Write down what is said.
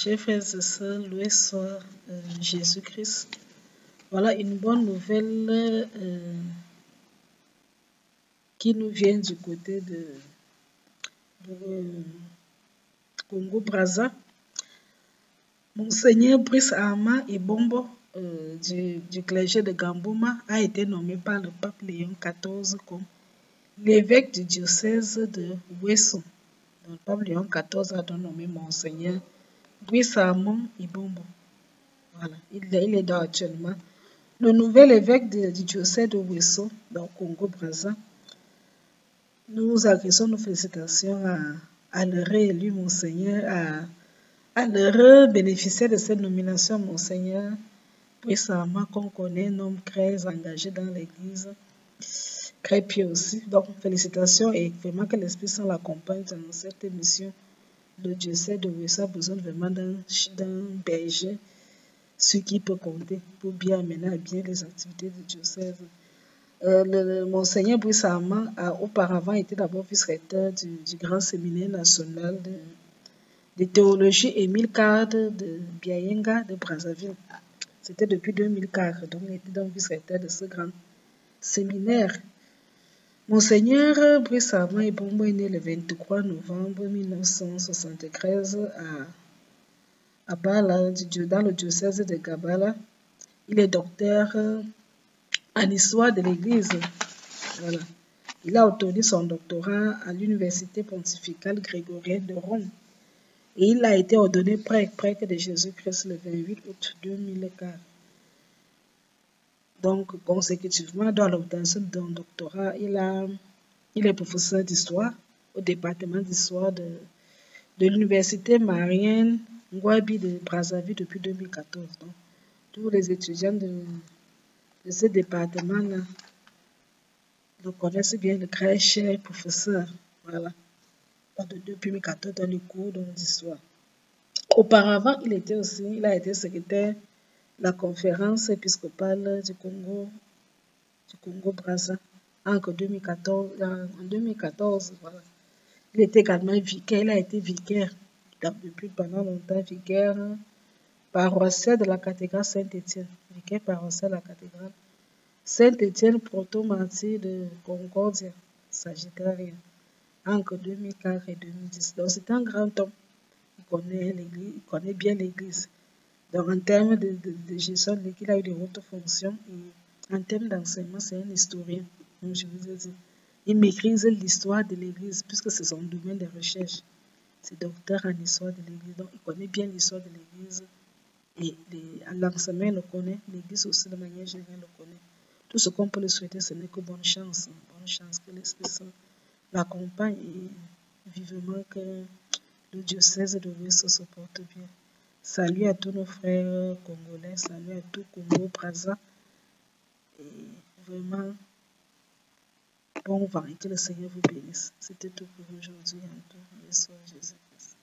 Chers frères et sœurs, loué soit Jésus-Christ. Voilà une bonne nouvelle qui nous vient du côté de Congo-Brazza. Monseigneur Brice Ama Ibombo du clergé de Gambouma a été nommé par le pape Léon XIV comme l'évêque du diocèse de Ouesso. Le pape Léon XIV a donc nommé Monseigneur Brice Ama Ibombo. Voilà, il est là actuellement. Le nouvel évêque du diocèse de Ouesso, dans Congo-Brazza. Nous adressons nos félicitations à le réélu Monseigneur, à l'heureux bénéficiaire de cette nomination, Monseigneur Brice Ama, qu'on connaît, un homme très engagé dans l'Église, très pieux aussi. Donc, félicitations et vraiment que l'Esprit Saint l'accompagne dans cette mission. Le diocèse de Ouesso a besoin vraiment d'un berger sur qui il peut compter pour bien mener à bien les activités du diocèse. Monseigneur Brice Ama a auparavant été d'abord vice-recteur du grand séminaire national de théologie Émile Carde de Biayenga de Brazzaville. C'était depuis 2004, donc il était donc vice-recteur de ce grand séminaire. Monseigneur Brice Ama Ibombo est né le 23 novembre 1973 à Bala, dans le diocèse de Gabala. Il est docteur en histoire de l'Église. Voilà. Il a obtenu son doctorat à l'Université pontificale grégorienne de Rome. Et il a été ordonné prêtre de Jésus-Christ le 28 août 2004. Donc, consécutivement, dans l'obtention de son doctorat, il est professeur d'histoire au département d'histoire de l'Université Marienne Ngouabi de Brazzaville depuis 2014. Donc, tous les étudiants de ce département-là le connaissent bien, le très cher professeur. Voilà. Depuis 2014 dans les cours d'histoire. Auparavant, il a été secrétaire de la conférence épiscopale du Congo-Brazza en 2014. Voilà. Il était également vicaire, il a été vicaire depuis pendant longtemps, vicaire paroissial de la cathédrale Saint-Étienne. Vicaire paroissial de la cathédrale Saint-Étienne, proto-martyr de Concordia, Sagittaire, entre 2004 et 2010. Donc, c'est un grand homme. Il connaît bien l'Église. Donc, en termes de gestion, il a eu de hautes fonctions. Et en termes d'enseignement, c'est un historien, comme je vous ai dit. Il maîtrise l'histoire de l'Église, puisque c'est son domaine de recherche. C'est docteur en histoire de l'Église. Donc, il connaît bien l'histoire de l'Église. Et l'enseignement le connaît. L'Église aussi, de manière générale, le connaît. Tout ce qu'on peut le souhaiter, ce n'est que bonne chance. Bonne chance que l'Esprit Saint l'accompagne et vivement que le diocèse de Ouesso se porte bien. Salut à tous nos frères congolais, salut à tout Congo-Brazza. Et vraiment, bon vent et que le Seigneur vous bénisse. C'était tout pour aujourd'hui. En tout, Jésus-Christ.